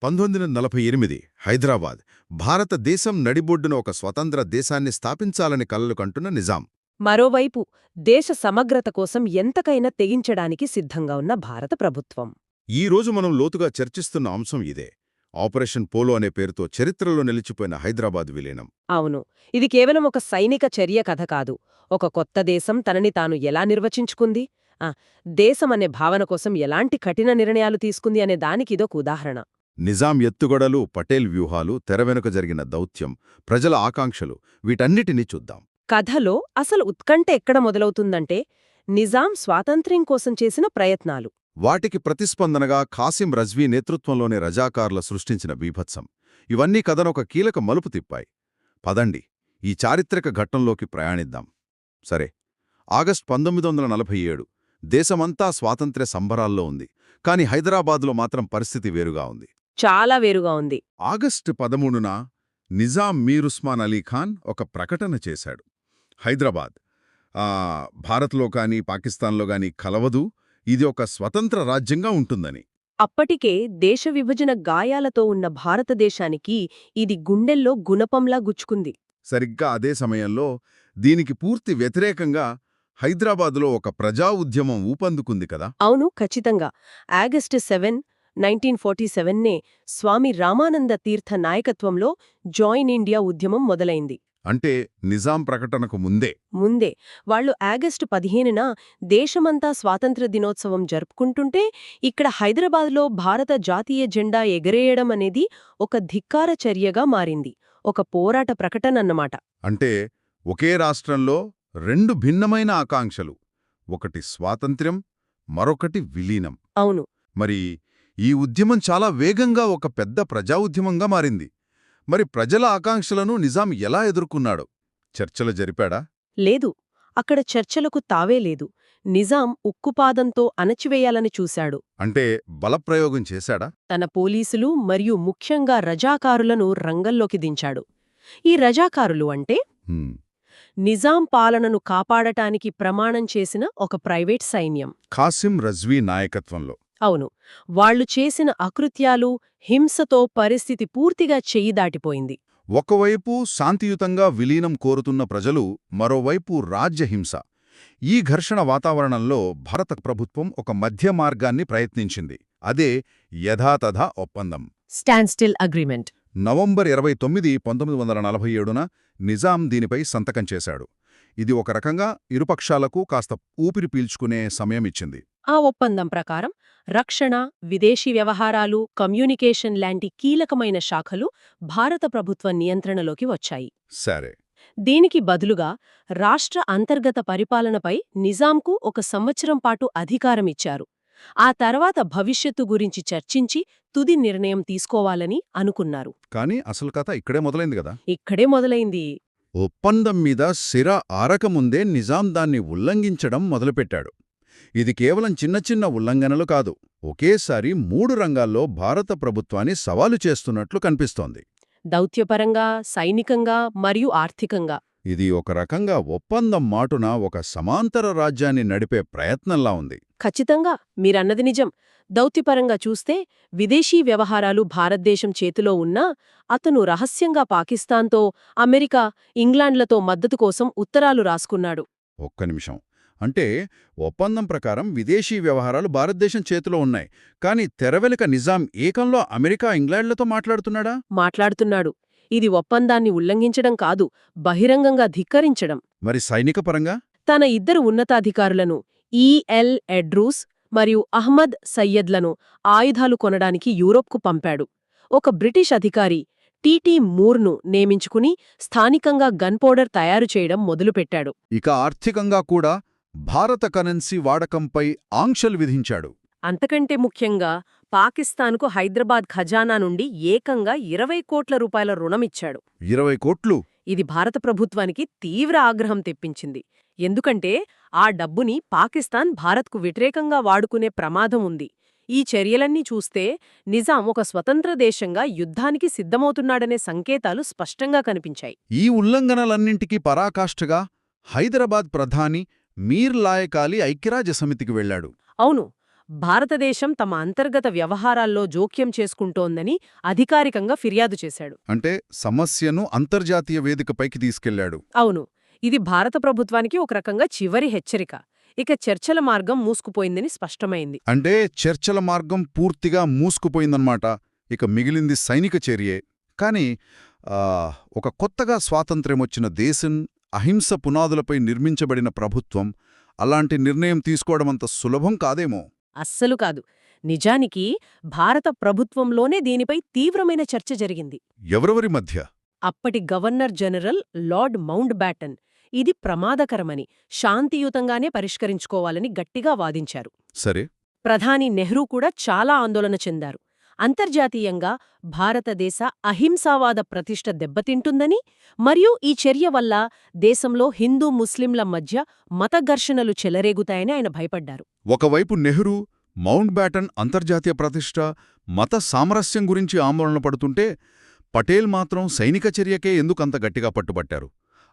1948 హైదరాబాద్ భారతదేశం నడిబొడ్డున ఒక స్వతంత్ర దేశాన్ని స్థాపించాలని కలలు కంటున్న నిజాం. మరోవైపు దేశ సమగ్రత కోసం ఎంతకైనా తెగించడానికి సిద్ధంగా ఉన్న భారత ప్రభుత్వం. ఈ రోజు మనం లోతుగా చర్చిస్తున్న అంశం ఇదే. ఆపరేషన్ పోలో అనే పేరుతో చరిత్రలో నిలిచిపోయిన హైదరాబాద్ విలీనం. అవును, ఇది కేవలం ఒక సైనిక చర్య కథ కాదు. ఒక కొత్త దేశం తనని తాను ఎలా నిర్వచించుకుంది, దేశమనే భావన కోసం ఎలాంటి కఠిన నిర్ణయాలు తీసుకుంది అనే దానికి ఇదొక ఉదాహరణ. నిజాం ఎత్తుగడలు, పటేల్ వ్యూహాలు, తెరవెనుక జరిగిన దౌత్యం, ప్రజల ఆకాంక్షలు, వీటన్నిటినీ చూద్దాం. కథలో అసలు ఉత్కంఠ ఎక్కడ మొదలవుతుందంటే నిజాం స్వాతంత్ర్యం కోసం చేసిన ప్రయత్నాలు. వాటికి ప్రతిస్పందనగా ఖాసిం రజ్వీ నేతృత్వంలోని రజాకార్ల సృష్టించిన బీభత్సం, ఇవన్నీ కథనొక కీలక మలుపు తిప్పాయి. పదండి, ఈ చారిత్రక ఘట్టంలోకి ప్రయాణిద్దాం. సరే, ఆగస్టు 1947 దేశమంతా స్వాతంత్ర్య సంబరాల్లో ఉంది. కాని హైదరాబాదులో మాత్రం పరిస్థితి వేరుగా ఉంది. చాలా వేరుగా ఉంది. ఆగస్టు 13న నిజాం మీర్ ఉస్మాన్ అలీ ఖాన్ ఒక ప్రకటన చేశాడు. హైదరాబాద్ భారత్లో కానీ పాకిస్తాన్లో గాని కలవదు, ఇది ఒక స్వతంత్ర రాజ్యంగా ఉంటుందని. అప్పటికే దేశ విభజన గాయాలతో ఉన్న భారతదేశానికి ఇది గుండెల్లో గుణపంలా గుచ్చుకుంది. సరిగ్గా అదే సమయంలో దీనికి పూర్తి వ్యతిరేకంగా హైదరాబాదులో ఒక ప్రజా ఉద్యమం ఊపందుకుంది కదా. అవును, ఖచ్చితంగా. ఆగస్టు 7, 1947నే స్వామి రామానంద తీర్థ నాయకత్వంలో జాయిన్ ఇండియా ఉద్యమం మొదలైంది. అంటే నిజాం ప్రకటనకు ముందే వాళ్లు ఆగస్టు 15న దేశమంతా స్వాతంత్ర్య దినోత్సవం జరుపుకుంటుంటే ఇక్కడ హైదరాబాద్లో భారత జాతీయ జెండా ఎగరేయడం అనేది ఒక ధిక్కార చర్యగా మారింది. ఒక పోరాట ప్రకటనన్నమాట. అంటే ఒకే రాష్ట్రంలో రెండు భిన్నమైన ఆకాంక్షలు, ఒకటి స్వాతంత్ర్యం, మరొకటి విలీనం. అవును. మరి ఈ ఉద్యమం చాలా వేగంగా ఒక పెద్ద ప్రజా ఉద్యమంగా మారింది. మరి ప్రజల ఆకాంక్షలను నిజాం ఎలా ఎదుర్కొన్నాడు? చర్చలు జరిపాడా? లేదు, అక్కడ చర్చలకు తావే లేదు. నిజాం ఉక్కుపాదంతో అణచివేయాలని చూశాడు. అంటే బలప్రయోగం చేశాడా? తన పోలీసులు మరియు ముఖ్యంగా రజాకారులను రంగంలోకి దించాడు. ఈ రజాకారులు అంటే నిజాం పాలనను కాపాడటానికి ప్రమాణం చేసిన ఒక ప్రైవేట్ సైన్యం. ఖాసిం రజ్వీ నాయకత్వంలో. అవును, వాళ్లు చేసిన అకృత్యాలు, హింసతో పరిస్థితి పూర్తిగా చెయ్యి దాటిపోయింది. ఒకవైపు శాంతియుతంగా విలీనం కోరుతున్న ప్రజలు, మరోవైపు రాజ్యహింస. ఈ ఘర్షణ వాతావరణంలో భారత ప్రభుత్వం ఒక మధ్య మార్గాన్ని ప్రయత్నించింది. అదే యథాతథ ఒప్పందం, స్టాండ్స్టిల్ అగ్రిమెంట్. నవంబర్ 29, 1947న నిజాం దీనిపై సంతకం చేశాడు. ఇది ఒక రకంగా ఇరుపక్షాలకు కాస్త ఊపిరి పీల్చుకునే సమయం ఇచ్చింది. ఆ ఒప్పందం ప్రకారం రక్షణ, విదేశీ వ్యవహారాలు, కమ్యూనికేషన్ లాంటి కీలకమైన శాఖలు భారత ప్రభుత్వ నియంత్రణలోకి వచ్చాయి. సరే, దీనికి బదులుగా రాష్ట్ర అంతర్గత పరిపాలనపై నిజాంకు 1 సంవత్సరం పాటు అధికారమిచ్చారు. ఆ తర్వాత భవిష్యత్తు గురించి చర్చించి తుది నిర్ణయం తీసుకోవాలని అనుకున్నారు. కానీ అసలు కథ ఇక్కడే మొదలైంది కదా. ఇక్కడే మొదలైంది. ఒప్పందం మీద సిర ఆరకముందే నిజాం దాన్ని ఉల్లంఘించడం మొదలుపెట్టాడు. ఇది కేవలం చిన్న చిన్న ఉల్లంఘనలు కాదు, ఒకేసారి 3 రంగాల్లో భారత ప్రభుత్వాన్ని సవాలు చేస్తున్నట్లు కనిపిస్తోంది. దౌత్యపరంగా, సైనికంగా మరియు ఆర్థికంగా. ఇది ఒక రకంగా ఒప్పందం మాటున ఒక సమాంతర రాజ్యాన్ని నడిపే ప్రయత్నంలా ఉంది. ఖచ్చితంగా, మీరన్నది నిజం. దౌత్యపరంగా చూస్తే విదేశీ వ్యవహారాలు భారతదేశం చేతిలో ఉన్నా అతను రహస్యంగా పాకిస్తాన్తో, అమెరికా, ఇంగ్లాండ్లతో మద్దతు కోసం ఉత్తరాలు రాసుకున్నాడు. ఒక్క నిమిషం. అంటే ఒప్పందం ప్రకారం విదేశీ వ్యవహారాలు భారతదేశం చేతిలో ఉన్నాయి, కానీ తెరవెనుక నిజాం ఏకంలో అమెరికా, ఇంగ్లాండ్లతో మాట్లాడుతున్నాడు. ఇది ఒప్పందాన్ని ఉల్లంఘించడం కాదు, బహిరంగంగా ధిక్కరించడం. మరి సైనిక పరంగా తన 2 ఉన్నతాధికారులను, ఈఎల్ ఎడ్రూస్ మరియు అహ్మద్ సయ్యద్లను ఆయుధాలు కొనడానికి యూరోప్కు పంపాడు. ఒక బ్రిటిష్ అధికారి టీటీ మూర్ను నియమించుకుని స్థానికంగా గన్ పౌడర్ తయారు చేయడం మొదలుపెట్టాడు. ఇక ఆర్థికంగా కూడా భారత కరెన్సీ వాడకంపై ఆంక్షలు విధించాడు. అంతకంటే ముఖ్యంగా పాకిస్తాన్కు హైదరాబాద్ ఖజానా నుండి ఏకంగా 20 కోట్ల రూపాయల రుణమిచ్చాడు. 20 కోట్లు? ఇది భారత ప్రభుత్వానికి తీవ్ర ఆగ్రహం తెప్పించింది. ఎందుకంటే ఆ డబ్బుని పాకిస్తాన్ భారత్కు వ్యతిరేకంగా వాడుకునే ప్రమాదం ఉంది. ఈ చర్యలన్నీ చూస్తే నిజాం ఒక స్వతంత్ర దేశంగా యుద్ధానికి సిద్ధమవుతున్నాడనే సంకేతాలు స్పష్టంగా కనిపించాయి. ఈ ఉల్లంఘనలన్నింటికీ పరాకాష్ఠగా హైదరాబాద్ ప్రధాని మీర్ లాయక్ అలీ ఐక్యరాజ్య సమితికి వెళ్లాడు. అవును, భారతదేశం తమ అంతర్గత వ్యవహారాల్లో జోక్యం చేసుకుంటోందని అధికారికంగా ఫిర్యాదు చేశాడు. అంటే సమస్యను అంతర్జాతీయ వేదికపైకి తీసుకెళ్లాడు. అవును, ఇది భారత ప్రభుత్వానికి ఒక రకంగా చివరి హెచ్చరిక. ఇక చర్చల మార్గం మూసుకుపోయిందని స్పష్టమైంది. అంటే చర్చల మార్గం పూర్తిగా మూసుకుపోయిందన్నమాట. ఇక మిగిలింది సైనిక చర్యే. కాని ఒక కొత్తగా స్వాతంత్ర్యమొచ్చిన దేశం, అహింస పునాదులపై నిర్మించబడిన ప్రభుత్వం అలాంటి నిర్ణయం తీసుకోవడమంత సులభం కాదేమో. అస్సలు కాదు. నిజానికి భారత ప్రభుత్వంలోనే దీనిపై తీవ్రమైన చర్చ జరిగింది. ఎవరెవరి మధ్య? అప్పటి governor general lord mount baton ఇది ప్రమాదకరమని, శాంతియుతంగానే పరిష్కరించుకోవాలని గట్టిగా వాదించారు. సరే. ప్రధాని నెహ్రూ కూడా చాలా ఆందోళన చెందారు. అంతర్జాతీయంగా భారతదేశ అహింసావాద ప్రతిష్ఠ దెబ్బతింటుందని, మరియు ఈ చర్య వల్ల దేశంలో హిందూ ముస్లింల మధ్య మత ఘర్షణలు చెలరేగుతాయని ఆయన భయపడ్డారు. ఒకవైపు నెహ్రూ, మౌంట్ బ్యాటన్ అంతర్జాతీయ ప్రతిష్ఠ, మత సామరస్యం గురించి ఆందోళన పడుతుంటే, పటేల్ మాత్రం సైనిక చర్యకే ఎందుకంత గట్టిగా పట్టుబట్టారు?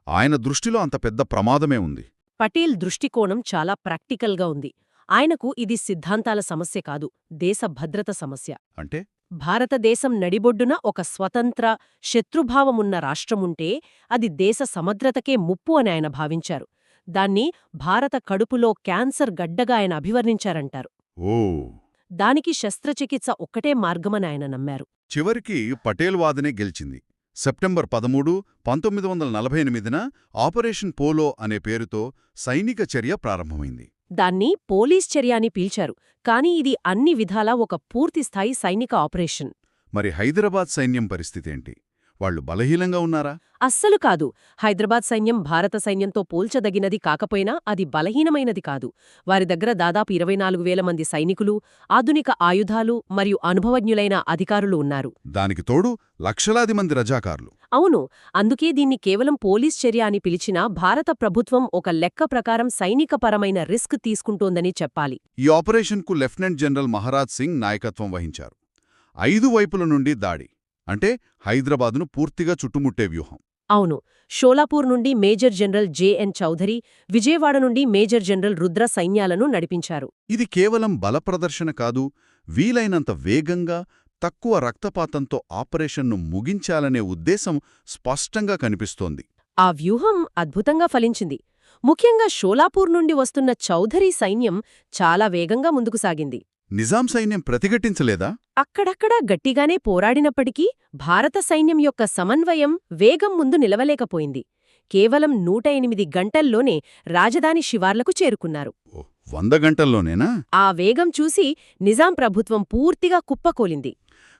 ఆయన దృష్టిలో అంత పెద్ద ప్రమాదమే ఉంది. పటేల్ దృష్టికోణం చాలా ప్రాక్టికల్గా ఉంది. ఆయనకు ఇది సిద్ధాంతాల సమస్య కాదు, దేశ భద్రత సమస్య. అంటే భారతదేశం నడిబొడ్డున ఒక స్వతంత్ర, శత్రుభావమున్న రాష్ట్రముంటే అది దేశ సమగ్రతకే ముప్పు అని ఆయన భావించారు. దాన్ని భారత కడుపులో క్యాన్సర్ గడ్డగా ఆయన అభివర్ణించారంటారు. ఓ. దానికి శస్త్రచికిత్స ఒక్కటే మార్గమని ఆయన నమ్మారు. చివరికి పటేల్ వాదనే గెలిచింది. సెప్టెంబర్ 13, 1948న ఆపరేషన్ పోలో అనే పేరుతో సైనిక చర్య ప్రారంభమైంది. దాన్ని పోలీస్ చర్య అని పీల్చారు. కానీ ఇది అన్ని విధాలా ఒక పూర్తిస్థాయి సైనిక ఆపరేషన్. మరి హైదరాబాద్ సైన్యం పరిస్థితేంటి? వాళ్లు బలహీనంగా ఉన్నారా? అస్సలు కాదు. హైదరాబాద్ సైన్యం భారత సైన్యంతో పోల్చదగినది కాకపోయినా అది బలహీనమైనది కాదు. వారి దగ్గర దాదాపు 24,000 మంది సైనికులు, ఆధునిక ఆయుధాలు మరియు అనుభవజ్ఞులైన అధికారులు ఉన్నారు. దానికి తోడు లక్షలాది మంది రజాకార్లు. అవును, అందుకే దీన్ని కేవలం పోలీస్ చర్య అని పిలిచినా భారత ప్రభుత్వం ఒక లెక్క ప్రకారం సైనికపరమైన రిస్క్ తీసుకుంటోందని చెప్పాలి. ఈ ఆపరేషన్కు లెఫ్టినెంట్ జనరల్ మహారాజ్ సింగ్ నాయకత్వం వహించారు. 5 వైపుల నుండి దాడి, అంటే హైదరాబాదును పూర్తిగా చుట్టుముట్టే వ్యూహం. అవును, షోలాపూర్ నుండి major general JN Chaudhary, Vijayawada నుండి మేజర్ జనరల్ రుద్ర సైన్యాలను నడిపించారు. ఇది కేవలం బల ప్రదర్శన కాదు, వీలైనంత వేగంగా, తక్కువ రక్తపాతంతో ఆపరేషన్ను ముగించాలనే ఉద్దేశం స్పష్టంగా కనిపిస్తోంది. ఆ వ్యూహం అద్భుతంగా ఫలించింది. ముఖ్యంగా షోలాపూర్ నుండి వస్తున్న చౌధరి సైన్యం చాలా వేగంగా ముందుకు సాగింది. నిజాం సైన్యం ప్రతిఘటించలేదా? అక్కడక్కడా గట్టిగానే పోరాడినప్పటికీ భారత సైన్యం యొక్క సమన్వయం, వేగం ముందు నిలవలేకపోయింది. కేవలం 108 గంటల్లోనే రాజధాని శివార్లకు చేరుకున్నారు. 100 గంటల్లోనేనా? ఆ వేగం చూసి నిజాం ప్రభుత్వం పూర్తిగా కుప్పకూలింది.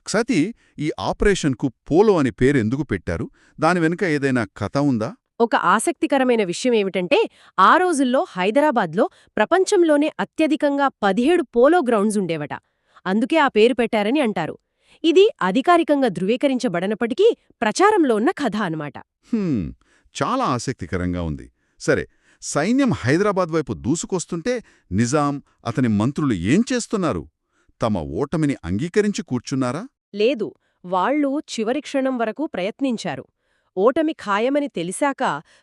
క్షతి, ఈ ఆపరేషన్కు పోలో అని పేరెందుకు పెట్టారు? దాని వెనుక ఏదైనా కథ ఉందా? ఒక ఆసక్తికరమైన విషయమేమిటంటే, ఆ రోజుల్లో హైదరాబాద్లో ప్రపంచంలోనే అత్యధికంగా 17 పోలో గ్రౌండ్స్ ఉండేవట. అందుకే ఆ పేరు పెట్టారని అంటారు. ఇది అధికారికంగా ధృవీకరించబడనప్పటికీ ప్రచారంలో ఉన్న కథ అన్నమాట. చాలా ఆసక్తికరంగా ఉంది. సరే, సైన్యం హైదరాబాద్ వైపు దూసుకొస్తుంటే నిజాం, అతని మంత్రులు ఏం చేస్తున్నారు? తమ ఓటమిని అంగీకరించి కూర్చున్నారా? లేదు, వాళ్లు చివరి క్షణం వరకు ప్రయత్నించారు. ఓటమి ఖాయమని తెలిసాక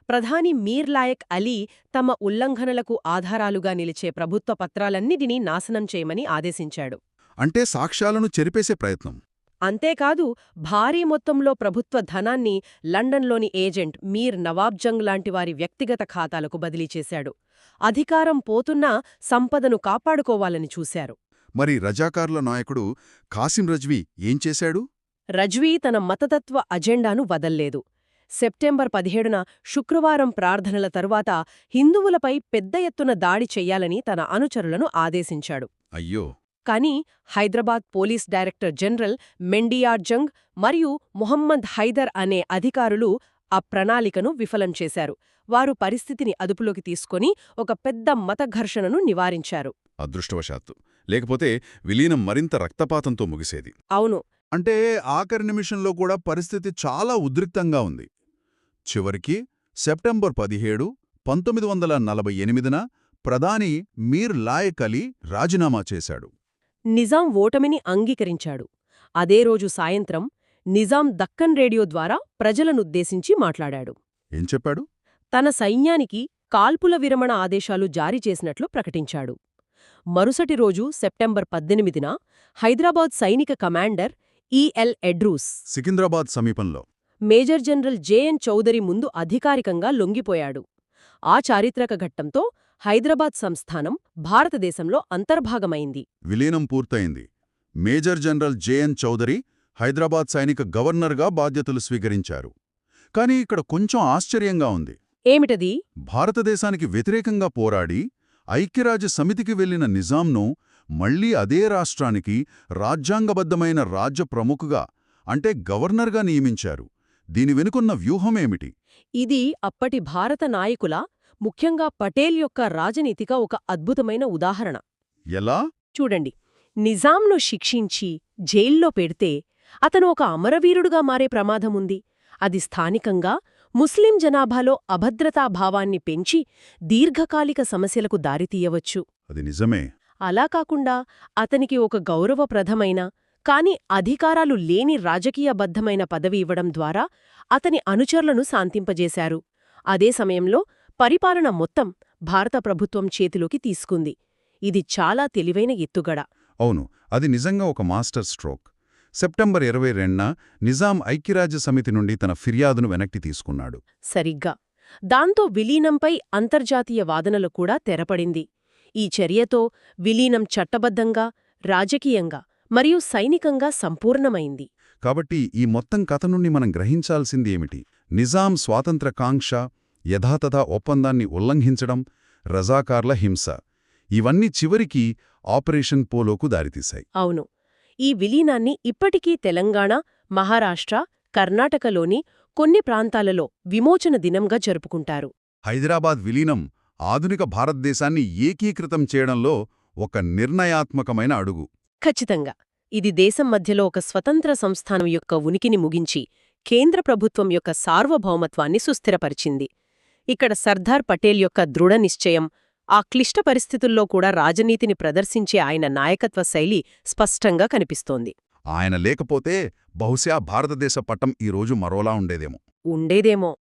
ప్రధాని మీర్ లాయక్ అలీ తమ ఉల్లంఘనలకు ఆధారాలుగా నిలిచే ప్రభుత్వ పత్రాలన్నిటినీ నాశనం చేయమని ఆదేశించాడు. అంటే సాక్ష్యాలను చెరిపేసే ప్రయత్నం. అంతేకాదు, భారీ మొత్తంలో ప్రభుత్వ ధనాన్ని లండన్లోని ఏజెంట్ మీర్ నవాబ్జంగ్ లాంటివారి వ్యక్తిగత ఖాతాలకు బదిలీ చేశాడు. అధికారం పోతున్నా సంపదను కాపాడుకోవాలని చూశారు. మరి రజాకార్ల నాయకుడు కాసిం రజ్వీ ఏం చేశాడు? రజ్వీ తన మతతత్వ అజెండాను వదల్లేదు. సెప్టెంబర్ 17న శుక్రవారం ప్రార్థనల తరువాత హిందువులపై పెద్ద ఎత్తున దాడి చెయ్యాలని తన అనుచరులను ఆదేశించాడు. అయ్యో. కానీ Hyderabad police director general Mendiyar Jung మరియు మొహమ్మద్ హైదర్ అనే అధికారులు ఆ ప్రణాళికను విఫలం చేశారు. వారు పరిస్థితిని అదుపులోకి తీసుకొని ఒక పెద్ద మత ఘర్షణను నివారించారు. అదృష్టవశాత్తు. లేకపోతే విలీనం మరింత రక్తపాతంతో ముగిసేది. అవును. అంటే ఆఖరి నిమిషంలో కూడా పరిస్థితి చాలా ఉద్రిక్తంగా ఉంది. చివరికి సెప్టెంబర్ 17, 1948న ప్రధాని మీర్ లాయక్ అలీ రాజీనామా చేశాడు. నిజాం ఓటమిని అంగీకరించాడు. అదే రోజు సాయంత్రం నిజాం దక్కన్ రేడియో ద్వారా ప్రజలనుద్దేశించి మాట్లాడాడు. ఏం చెప్పాడు? తన సైన్యానికి కాల్పుల విరమణ ఆదేశాలు జారీ చేసినట్లు ప్రకటించాడు. మరుసటి రోజు సెప్టెంబర్ 18న హైదరాబాద్ సైనిక కమాండర్ ఈఎల్ ఎడ్రూస్ సికింద్రాబాద్ సమీపంలో మేజర్ జనరల్ జేఎన్ చౌదరి ముందు అధికారికంగా లొంగిపోయాడు. ఆ చారిత్రక ఘట్టంతో హైదరాబాద్ సంస్థానం భారతదేశంలో అంతర్భాగమైంది. విలీనం పూర్తయింది. Major general J N Chaudhuri Hyderabad సైనిక గవర్నర్గా బాధ్యతలు స్వీకరించారు. కానీ ఇక్కడ కొంచెం ఆశ్చర్యంగా ఉంది. ఏమిటది? భారతదేశానికి వ్యతిరేకంగా పోరాడి ఐక్యరాజ్య సమితికి వెళ్లిన నిజాంను మళ్లీ అదే రాష్ట్రానికి రాజ్యాంగబద్ధమైన రాజ్య ప్రముఖగా అంటే గవర్నర్గా నియమించారు. దీని వెనుకున్న వ్యూహమేమిటి? ఇది అప్పటి భారత నాయకుల, ముఖ్యంగా పటేల్ యొక్క రాజనీతిక ఒక అద్భుతమైన ఉదాహరణ. ఎలా? చూడండి, నిజాంను శిక్షించి జైల్లో పెడితే అతను ఒక అమరవీరుడుగా మారే ప్రమాదముంది. అది స్థానికంగా ముస్లిం జనాభాలో అభద్రతాభావాన్ని పెంచి దీర్ఘకాలిక సమస్యలకు దారితీయవచ్చు. అది నిజమే. అలా కాకుండా అతనికి ఒక గౌరవప్రదమైన కాని అధికారాలు లేని రాజకీయబద్ధమైన పదవి ఇవ్వడం ద్వారా అతని అనుచరులను శాంతింపజేశారు. అదే సమయంలో పరిపాలన మొత్తం భారత ప్రభుత్వం చేతిలోకి తీసుకుంది. ఇది చాలా తెలివైన ఎత్తుగడ. అవును, అది నిజంగా ఒక మాస్టర్ స్ట్రోక్. సెప్టెంబర్ 22న నిజాం ఐక్యరాజ్య సమితి నుండి తన ఫిర్యాదును వెనక్కి తీసుకున్నాడు. సరిగ్గా. దాంతో విలీనంపై అంతర్జాతీయ వాదనలు కూడా తెరపడింది. ఈ చర్యతో విలీనం చట్టబద్ధంగా, రాజకీయంగా మరియు సైనికంగా సంపూర్ణమైంది. కాబట్టి ఈ మొత్తం కథ నుండి మనం గ్రహించాల్సింది ఏమిటి? నిజాం స్వాతంత్ర కాంక్ష, యథాతథ ఒప్పందాన్ని ఉల్లంఘించడం, రజాకార్ల హింస ఇవన్నీ చివరికి ఆపరేషన్ పోలోకు దారితీశాయి. అవును. ఈ విలీనాన్ని ఇప్పటికీ తెలంగాణ, మహారాష్ట్ర, కర్ణాటకలోని కొన్ని ప్రాంతాలలో విమోచన దినంగా జరుపుకుంటారు. హైదరాబాద్ విలీనం ఆధునిక భారతదేశాన్ని ఏకీకృతం చేయడంలో ఒక నిర్ణయాత్మకమైన అడుగు. ఖచ్చితంగా. ఇది దేశం మధ్యలో ఒక స్వతంత్ర సంస్థానం యొక్క ఉనికిని ముగించి కేంద్ర ప్రభుత్వం యొక్క సార్వభౌమత్వాన్ని సుస్థిరపరిచింది. ఇక్కడ సర్దార్ పటేల్ యొక్క దృఢ నిశ్చయం, ఆ క్లిష్ట పరిస్థితుల్లో కూడా రాజనీతిని ప్రదర్శించే ఆయన నాయకత్వ శైలి స్పష్టంగా కనిపిస్తోంది. ఆయన లేకపోతే బహుశా భారతదేశ పటం ఈరోజు మరోలా ఉండేదేమో.